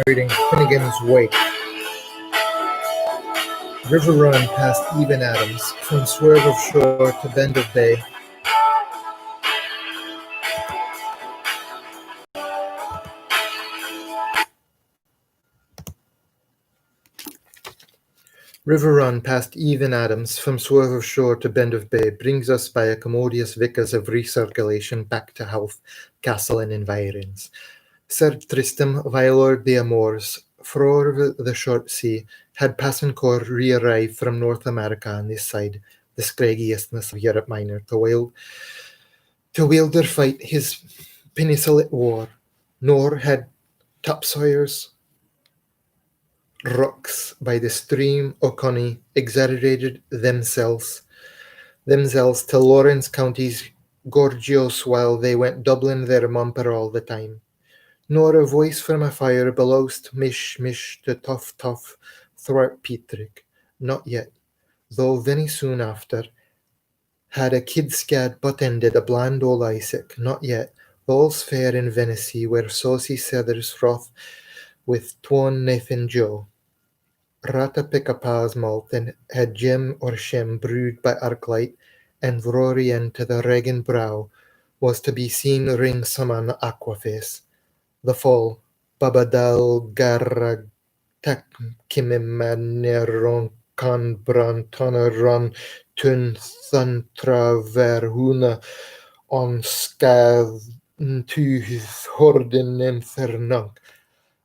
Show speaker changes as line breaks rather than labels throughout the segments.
Reading Finnegan's Wake. River run past Even Adams, from swerve of shore to bend of bay. River run past Even Adams, from swerve of shore to bend of bay, brings us by a commodious vickers of recirculation back to health, castle and environs. Sir Tristram, Vylord the Amours, Frore the Short Sea, had Passencore re-arrived from North America on this side, the scraggiestness of Europe Minor, to wield their fight his Peninsulate war, nor had topsawyers rocks by the stream O'Connie exaggerated themselves till Lawrence counties gorgeous while they went doubling their mumper all the time. Nor a voice from a fire belowst mish mish to tough thwart Petrick, not yet, though very soon after had a kid-scad butt-ended a bland old Isaac, not yet, all's fair in Venice, where saucy cedars froth with Tuan Nathan Joe. Rata pick-a-pa's malt, and had Jim or Shem brewed by arc-light, and Vrorian to the Regan brow, was to be seen ring summon aquaface. The fall, Babadal Garra Takimimaneron Kan Bran Tonaron Tun Thuntra Verhuna on Scath to Horden and Thernunk.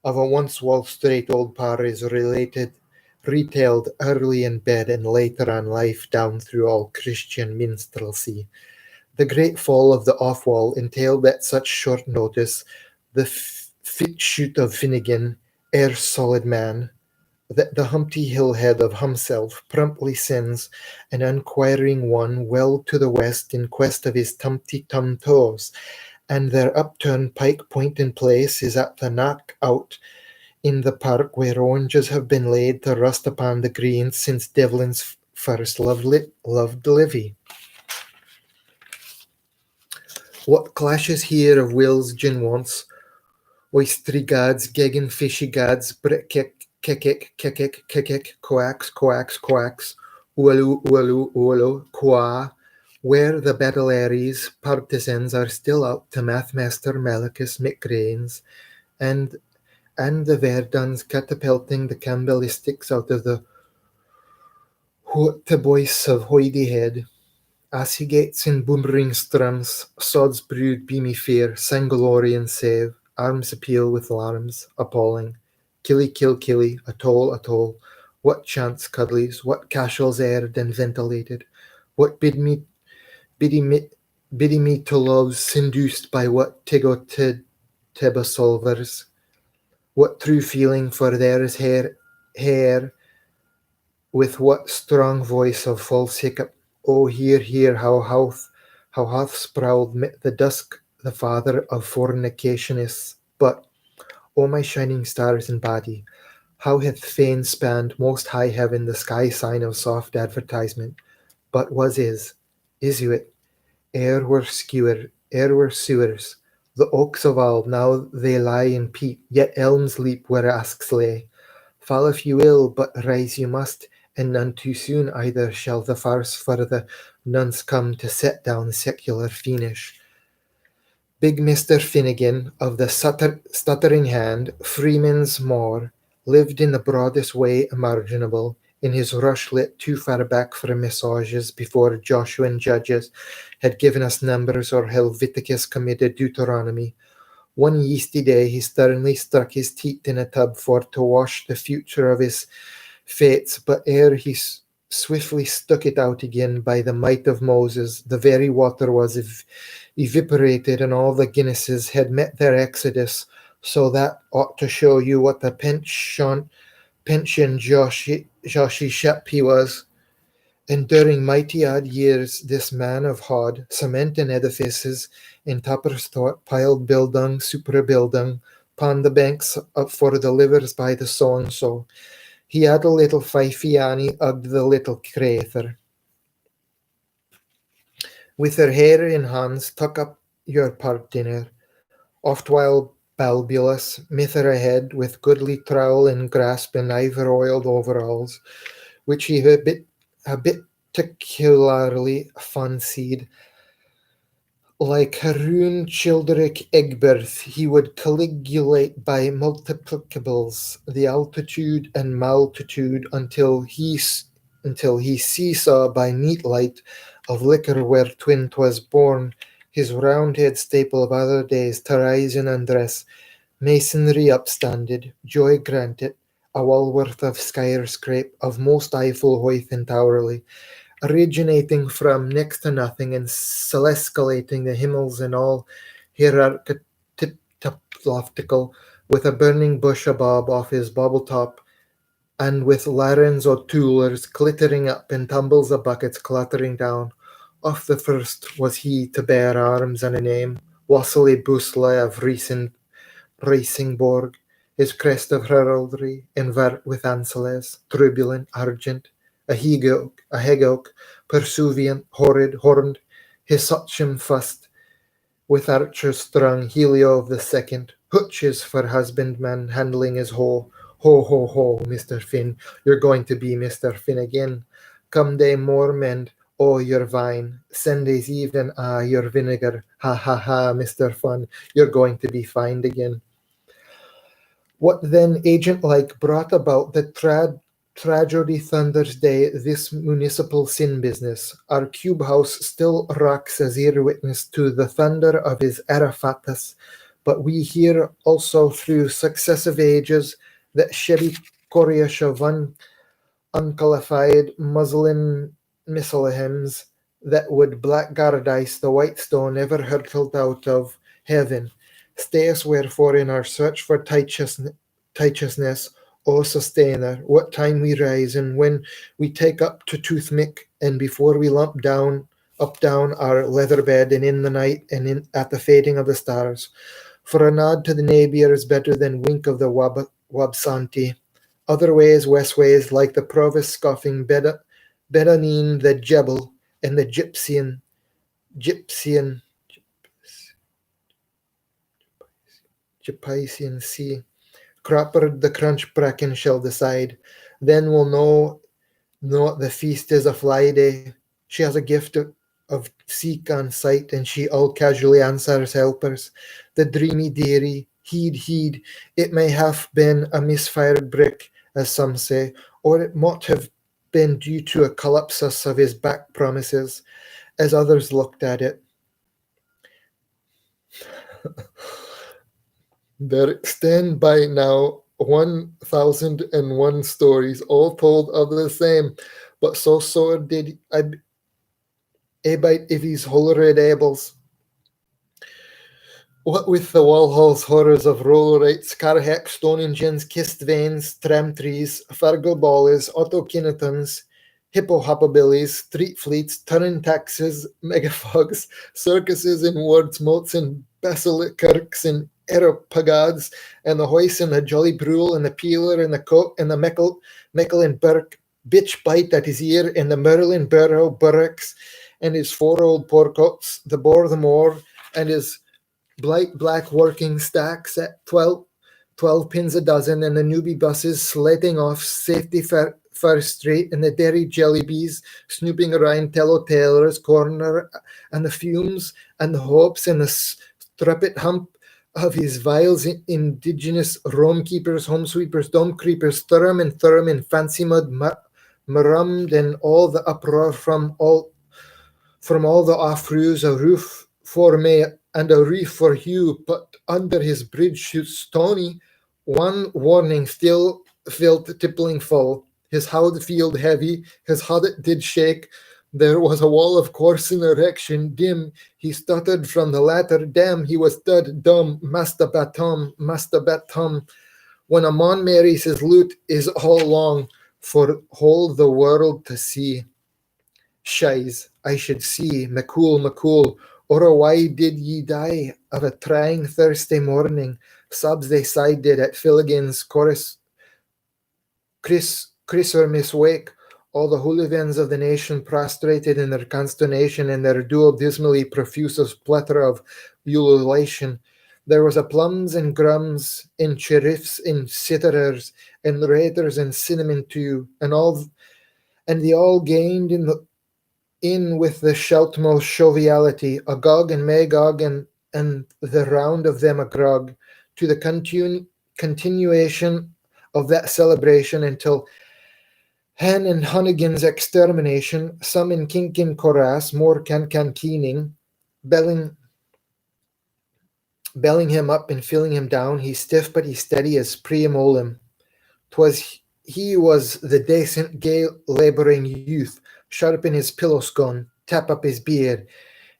Of a once Wall Street old par is retailed early in bed and later on life down through all Christian minstrelsy. The great fall of the off-wall entailed at such short notice the fit shoot of Finnegan, ere solid man, that the Humpty Hill head of himself promptly sends an unquiring one well to the west in quest of his tumty-tum toes, and their upturned Pike Point in place is at the knock-out in the park where oranges have been laid to rust upon the greens since Devlin's first loved Livy. What clashes here of wills gin wants, oystery gods, geggin fishy gods, kick, quacks, ualu, qua, where the battle Aries partisans are still out to Mathmaster Malachus McGrains, and the Verdans catapulting the Campbellistics out of the boys of Hoity Head. Assigates in boomering strums, sods brewed beamy fair, Sangolorian save, arms appeal with alarms, appalling. Killy, atoll, what chance cuddlies, what cashels aired and ventilated, what biddy me to loves induced by what tigo teba solvers, what true feeling for theirs hair, with what strong voice of false hiccup. Oh, hear, how hath sprawled the dusk the father of fornicationists. But, O my shining stars and body, how hath fain spanned most high heaven the sky sign of soft advertisement, but is you it, ere were sewers, the oaks of old, now they lie in peat, yet elms leap where asks lay. Fall if you will, but rise you must, and none too soon either shall the farce for the nuns come to set down secular fiendish. Big Mr. Finnegan, of the stuttering hand, Freeman's Moor, lived in the broadest way imaginable, in his rushlet too far back for massages before Joshua and Judges had given us numbers or Helviticus committed Deuteronomy. One yeasty day he sternly stuck his teeth in a tub for to wash the future of his fates, but ere he swiftly stuck it out again by the might of Moses, the very water was evaporated and all the Guinnesses had met their exodus, so that ought to show you what a pension Joshy Shep he was. And during mighty odd years, this man of Hod, cement and edifices, in Tupper's thought, piled building, superbuilding, pon the banks up for the livers by the so-and-so. He had a little Fifiani of the little crater. With her hair in hands, tuck up your part dinner. Oft while balbulous, mither ahead, with goodly trowel and grasp and ivor-oiled overalls, which he a bit particularly fancied. Like Haroun Childeric Egbert, he would calculate by multiplicables the altitude and maltitude until he seesaw by neat light of liquor where twin 'twas born, his roundhead staple of other days, to rise and undress, masonry upstanded, joy granted, a Walworth of skyscrape, of most eyeful hoith and towerly, originating from next to nothing and celestialating the himmels and all hierarchitical, with a burning bush abob off his bauble top, and with larens o' toolers glittering up and tumbles of buckets clattering down. Off the first was he to bear arms and a name, Wassily Busla of Racingborg, his crest of heraldry, envert with anciles, turbulent, argent, a hegoak, pursuivant, horrid, horned, his suchum fust, with archers strung, Helio of the second, hutches for husbandman, handling his hoe. Ho, ho, ho, Mr. Finn, you're going to be Mr. Finn again. Come day more mend, oh, your vine, Sundays even, your vinegar, ha, ha, ha, Mr. Fun, you're going to be fined again. What then, agent-like, brought about the tragedy thunders day, this municipal sin business? Our cube house still rocks as ear witness to the thunder of his Arafatas, but we hear also through successive ages that shabby chorish of unqualified muslin missile that would blackguardize the white stone ever hurtled out of heaven. Stay us wherefore in our search for righteousness, O sustainer, what time we rise, and when we take up to toothmick, and before we lump down our leather bed, and in the night, and at the fading of the stars. For a nod to the neighbour is better than wink of the wabsanti. Other ways, west ways, like the provost scoffing Bedanin the Jebel, and the Gypsian sea. Cropper the crunch bracken shall decide. Then we'll know the feast is a fly day. She has a gift of seek on sight, and she all casually answers helpers. The dreamy dearie, heed, it may have been a misfired brick, as some say, or it might have been due to a collapsus of his back promises, as others looked at it. There extend by now 1,001 stories, all told of the same, but so sore did abite Ivy's hollered ables. What with the Walhall's horrors of rollerites, carhack, stone engines, kissed vanes, tram trees, Fargo ballies, autokinetons, hippohoppabillies, street fleets, turning taxes, megafogs, circuses and wards, moats and basilic kirks and aeropagods, and the hoist and the jolly brule and the peeler and the coat and the meckle and burk, bitch bite at his ear and the merlin burrow burrocks and his 4 old porcots, the boar the moor, and his black working stacks at 12 pins a dozen, and the newbie buses sledding off safety first street, and the dairy jellybees snooping around Tello Taylor's corner, and the fumes and the hopes and the struppet hump of his viles indigenous Rome keepers, home sweepers, dome creepers, Thurum and fancy mud marummed, and all the uproar from all the off-roofs, a roof for me and a reef for Hugh, but under his bridge shoots Tony. One warning still felt tippling full. His howd field heavy, his hoddet did shake. There was a wall of course in erection, dim. He stuttered from the latter, damn, he was dead dumb. Master Batum. When a mon marries his lute is all long, for whole the world to see. Shies, I should see, McCool, or why did ye die of a trying Thursday morning? Subs they sided at Filligan's Christmas wake, all the hooligans of the nation prostrated in their consternation and their dual dismally profuse splatter of ululation. There was a plums and grums, and sheriffs and citterers, and raiders and cinnamon too, and they all gained in with the shoutmost joviality, Agog and Magog, and the round of them agrog, to the continuation of that celebration until Han and Hunnigan's extermination, some in Kinkin Koras, more can keening, belling him up and filling him down, he stiff but he steady as Priam Olim. 'Twas he was the decent gay labouring youth, sharpen his pillow scone, tap up his beard.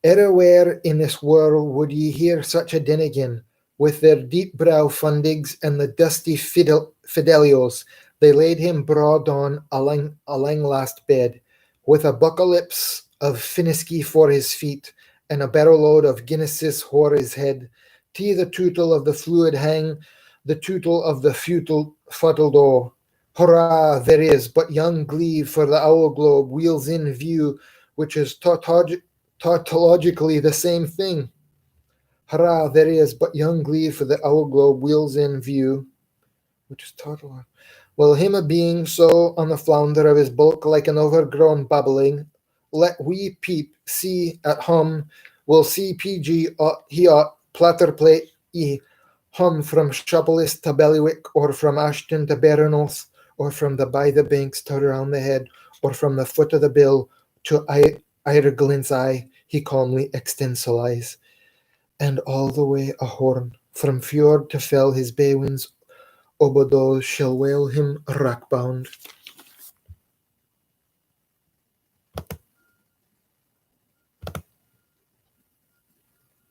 Everywhere in this world would ye hear such a din again, with their deep brow fundigs and the dusty fidelios. They laid him broad on a lang last bed, with a buckalips of finnisky for his feet, and a barrow load of Guinnesses o'er his head. T the tootle of the fluid hang, the tootle of the futile fuddled o'er. Hurrah, there is but young glebe for the owl globe wheels in view, which is tautologically the same thing. Hurrah, there is but young glebe for the owl globe wheels in view, which is tautologically. Well, him a being so on the flounder of his bulk like an overgrown babbling, let we peep, see at hum, will see PG he ought, platter plate e, hum from Shopolis to Bellywick, or from Ashton to Berenoth, or from the by the banks to around the head, or from the foot of the bill to Ireglyn's eye, he calmly extensialize, and all the way a horn, from fjord to fell his bay winds, obodos shall wail him rack-bound.